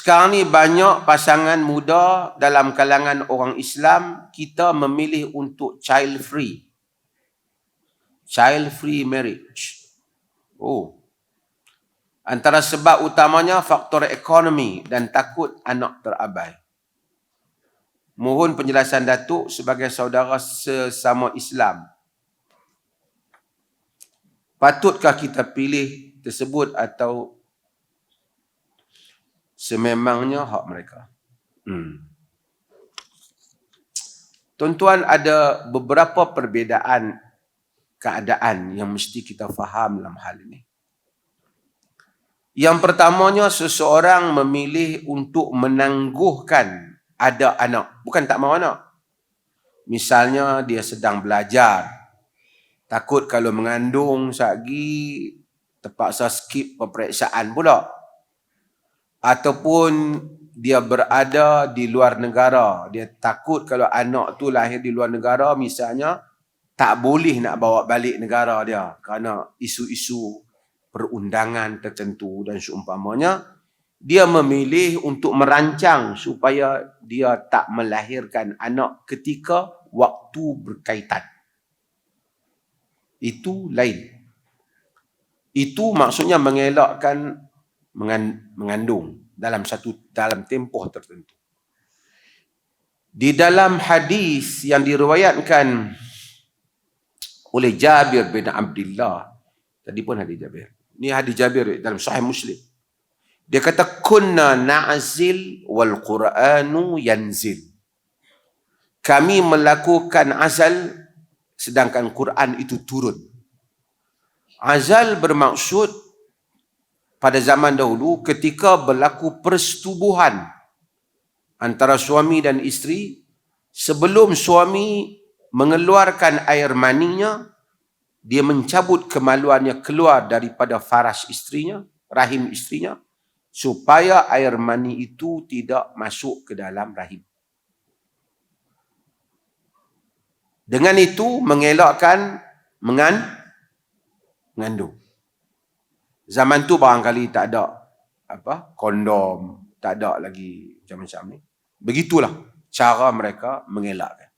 Sekarang ni banyak pasangan muda dalam kalangan orang Islam, kita memilih untuk child free. Child free marriage. Antara sebab utamanya faktor ekonomi dan takut anak terabai. Mohon penjelasan Datuk sebagai saudara sesama Islam. Patutkah kita pilih tersebut atau sememangnya hak mereka? Tuan-tuan, ada beberapa perbezaan keadaan yang mesti kita faham dalam hal ini. Yang pertamanya, seseorang memilih untuk menangguhkan ada anak. Bukan tak mahu anak. Misalnya dia sedang belajar. Takut kalau mengandung sagi terpaksa skip peperiksaan pula. Ataupun dia berada di luar negara. Dia takut kalau anak tu lahir di luar negara, misalnya tak boleh nak bawa balik negara dia kerana isu-isu perundangan tertentu dan seumpamanya. Dia memilih untuk merancang supaya dia tak melahirkan anak ketika waktu berkaitan. Itu lain. Itu maksudnya mengelakkan mengandung dalam tempoh tertentu. Di dalam hadis yang diriwayatkan oleh Jabir bin Abdullah, tadi pun hadis Jabir. Ini hadis Jabir dalam Sahih Muslim. Dia kata, kunna na'zil wal Qur'anu yanzil. Kami melakukan azal sedangkan Quran itu turun. Azal bermaksud pada zaman dahulu ketika berlaku persetubuhan antara suami dan isteri, sebelum suami mengeluarkan air maninya, dia mencabut kemaluannya keluar daripada faras istrinya, rahim istrinya, supaya air mani itu tidak masuk ke dalam rahim. Dengan itu mengelakkan mengandung. Zaman tu barangkali tak ada kondom, tak ada lagi macam-macam ni. Begitulah cara mereka mengelakkan.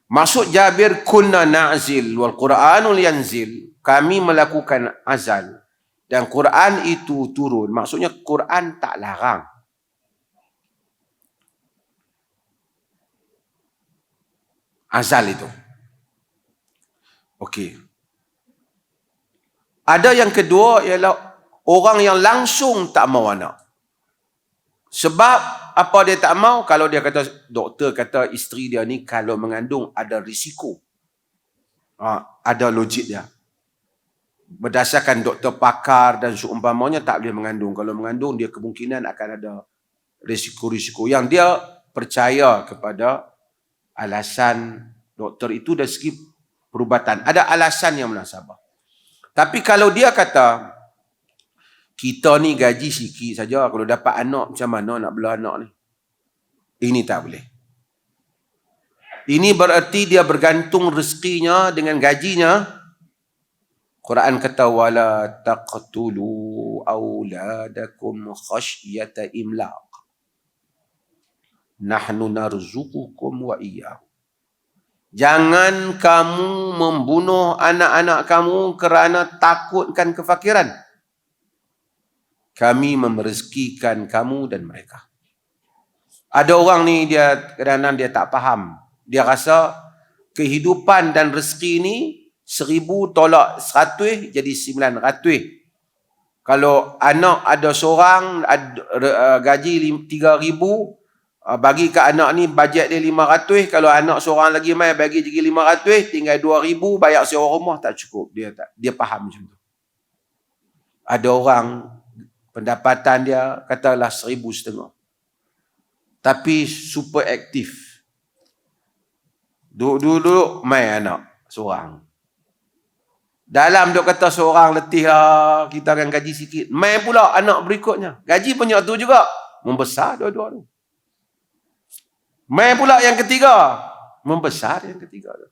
Maksud Jabir, kunna na'zil wal Qur'anul yanzil, kami melakukan azal dan Quran itu turun. Maksudnya Quran tak larang. Azal itu. Okey. Ada yang kedua ialah orang yang langsung tak mahu anak. Sebab apa dia tak mahu? Kalau dia kata, doktor kata isteri dia ni kalau mengandung ada risiko. Ada logik dia. Berdasarkan doktor pakar dan seumpamanya tak boleh mengandung. Kalau mengandung dia kemungkinan akan ada risiko-risiko. Yang dia percaya kepada alasan doktor itu dari segi perubatan. Ada alasan yang munasabah. Tapi kalau dia kata, kita ni gaji sikit saja, kalau dapat anak macam mana nak bela anak ni? Ini tak boleh. Ini bererti dia bergantung rezekinya dengan gajinya. Quran kata, wala taqtulu auladakum khasyata imlaq. Nahnu narzuqukum wa iyyahum. Jangan kamu membunuh anak-anak kamu kerana takutkan kefakiran. Kami merezekikan kamu dan mereka. Ada orang ni dia kadang-kadang dia tak faham. Dia rasa kehidupan dan rezeki ni 1,000 tolak 100 jadi 900. Kalau anak ada seorang gaji 3,000, bagi ke anak ni bajet dia 500, kalau anak seorang lagi mai bagi jadi 500, tinggal 2,000 bayar sewa rumah tak cukup. Dia faham macam tu. Ada orang pendapatan dia katalah 1,500. Tapi super aktif. Duduk mai anak seorang. Dalam dia kata seorang letih lah, kita akan gaji sikit. Mai pula anak berikutnya. Gaji punya tu juga. Membesar dua-dua tu. Mai pula yang ketiga. Membesar yang ketiga tu.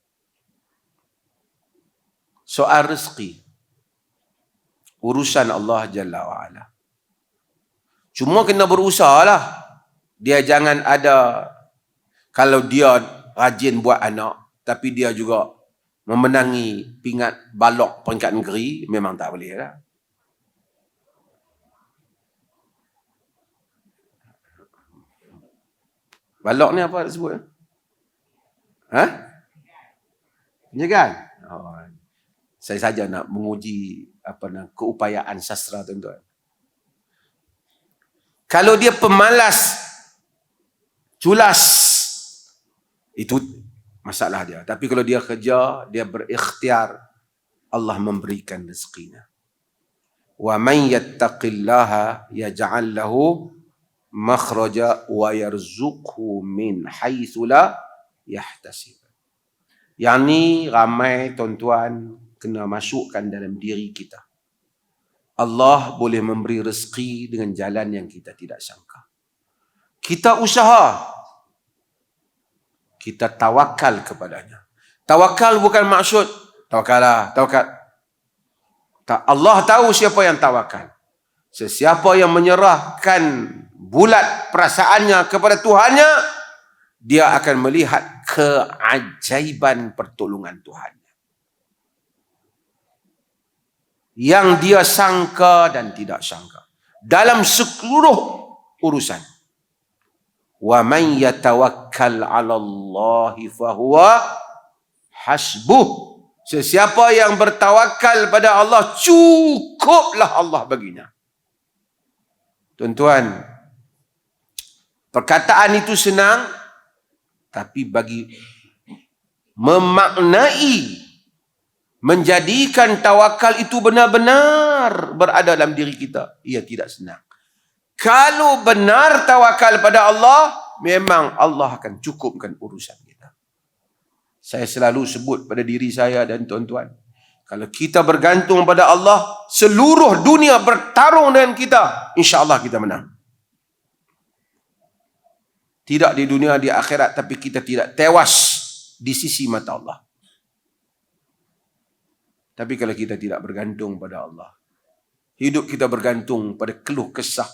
Soal rezeki. Urusan Allah Jalla wa'ala. Cuma kena berusaha lah. Dia jangan ada, kalau dia rajin buat anak, tapi dia juga memenangi pingat balok peringkat negeri, memang tak boleh lah. Balok ni apa disebut? Penjagaan? Oh. Saya saja nak menguji keupayaan sastra tuan-tuan. Kalau dia pemalas, culas, itu masalah dia. Tapi kalau dia kerja, dia berikhtiar, Allah memberikan rezekinya. Wa man yattaqillaha yaj'al lahu makhraja wa yarzuqhu min haitsu la yahtasib. Yang ni ramai tuan-tuan kena masukkan dalam diri kita. Allah boleh memberi rezeki dengan jalan yang kita tidak sangka. Kita usaha. Kita tawakal kepadanya. Tawakal bukan maksud tawakal. Tak, Allah tahu siapa yang tawakal. Sesiapa yang menyerahkan bulat perasaannya kepada Tuhannya, dia akan melihat keajaiban pertolongan Tuhan. Yang dia sangka dan tidak sangka. Dalam seluruh urusan. Wa man yatawakkal 'ala Allahi fahuwa hasbuh. Sesiapa yang bertawakal pada Allah, cukuplah Allah baginya. Tuan-tuan, perkataan itu senang, tapi bagi memaknai, menjadikan tawakal itu benar-benar berada dalam diri kita, ia tidak senang. Kalau benar tawakal pada Allah, memang Allah akan cukupkan urusan kita. Saya selalu sebut pada diri saya dan tuan-tuan, kalau kita bergantung pada Allah, seluruh dunia bertarung dengan kita, insya-Allah kita menang. Tidak di dunia, di akhirat, tapi kita tidak tewas di sisi mata Allah. Tapi kalau kita tidak bergantung pada Allah, hidup kita bergantung pada keluh kesah,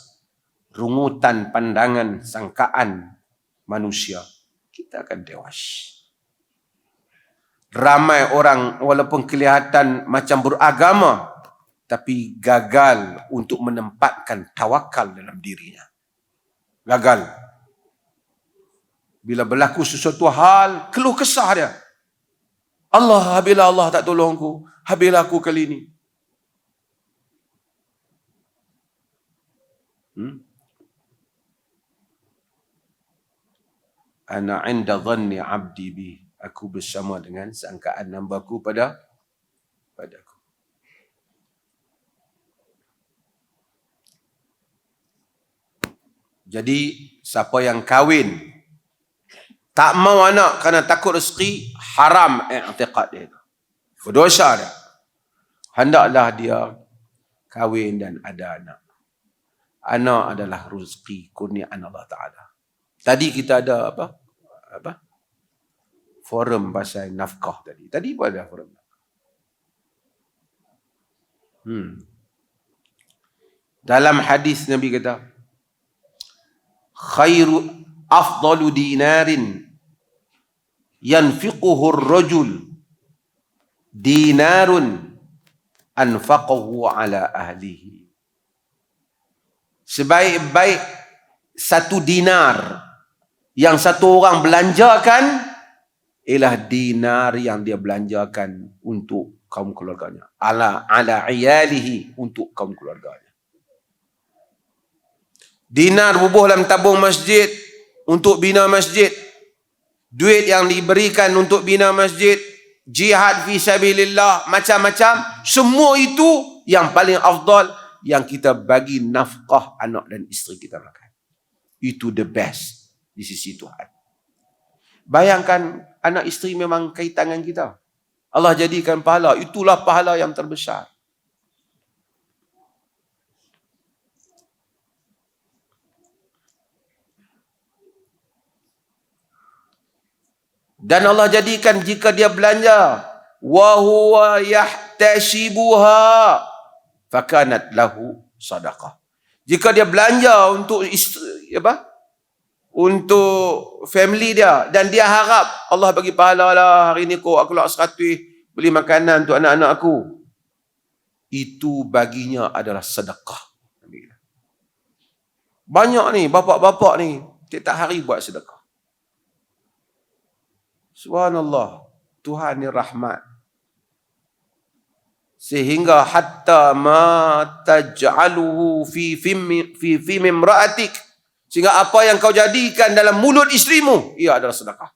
rungutan pandangan, sangkaan manusia, kita akan tewas. Ramai orang walaupun kelihatan macam beragama, tapi gagal untuk menempatkan tawakal dalam dirinya. Gagal. Bila berlaku sesuatu hal, keluh kesah dia. Allah, bila Allah tak tolongku, habislah aku kali ini. Ana 'inda dhanni 'abdi bi. Aku bersama dengan sangkaan hamba-Ku padaku. Jadi siapa yang kahwin tak mau anak kerana takut rezeki, haram i'tiqad dia. Berdosa dia. Hendaklah dia kahwin dan ada anak. Anak adalah rezeki kurniaan Allah Ta'ala. Tadi kita ada apa? Forum pasal nafkah tadi. Tadi pun ada forum. Dalam hadis Nabi kata, khairu afdalu dinarin yanfiquhu ar-rajul dinarun anfaqahu ala ahlihi. Sebaik-baik satu dinar yang satu orang belanjakan ialah dinar yang dia belanjakan untuk kaum keluarganya. Ala iyalihi, untuk kaum keluarganya. Dinar bubuh dalam tabung masjid untuk bina masjid. Duit yang diberikan untuk bina masjid, jihad fi sabilillah, macam-macam. Semua itu yang paling afdal yang kita bagi nafkah anak dan isteri kita makan. Itu the best di sisi Tuhan. Bayangkan anak isteri memang kaitan dengan kita. Allah jadikan pahala. Itulah pahala yang terbesar. Dan Allah jadikan jika dia belanja, wa huwa yahtasibuha fakanat lahu sadaqah. Jika dia belanja untuk isteri, untuk family dia, dan dia harap Allah bagi pahala lah, hari ni aku keluar 100 beli makanan untuk anak-anak aku, itu baginya adalah sedekah. Banyak ni bapak-bapak ni tiap hari buat sedekah. Subhanallah, Tuhan ni rahmat. Sehingga hatta ma taj'aluhu fi imra'atik, sehingga apa yang kau jadikan dalam mulut isterimu, ia adalah sedekah.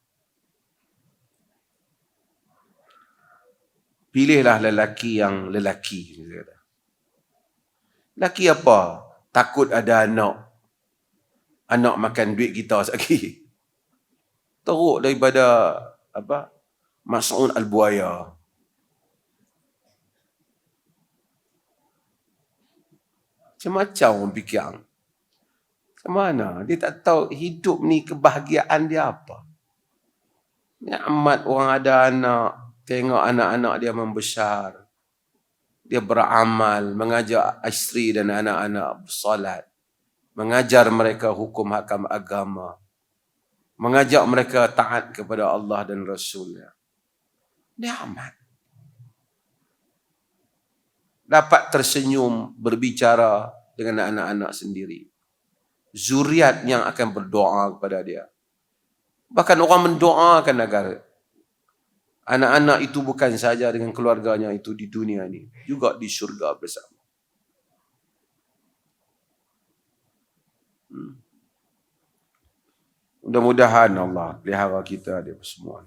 Pilihlah lelaki yang lelaki. Lelaki apa? Takut ada anak. Anak makan duit kita sekali. Teruk daripada Mas'ud Al-Buaya. Macam-macam orang fikir. Macam mana? Dia tak tahu hidup ni kebahagiaan dia apa. Nikmat orang ada anak. Tengok anak-anak dia membesar. Dia beramal. Mengajak isteri dan anak-anak bersolat. Mengajar mereka hukum hakam agama. Mengajak mereka taat kepada Allah dan Rasulnya. Nikmat. Dapat tersenyum, berbicara dengan anak-anak sendiri. Zuriat yang akan berdoa kepada dia. Bahkan orang mendoakan agar anak-anak itu bukan saja dengan keluarganya itu di dunia ini, juga di syurga bersama. Mudah-mudahan Allah pelihara kita dia semua.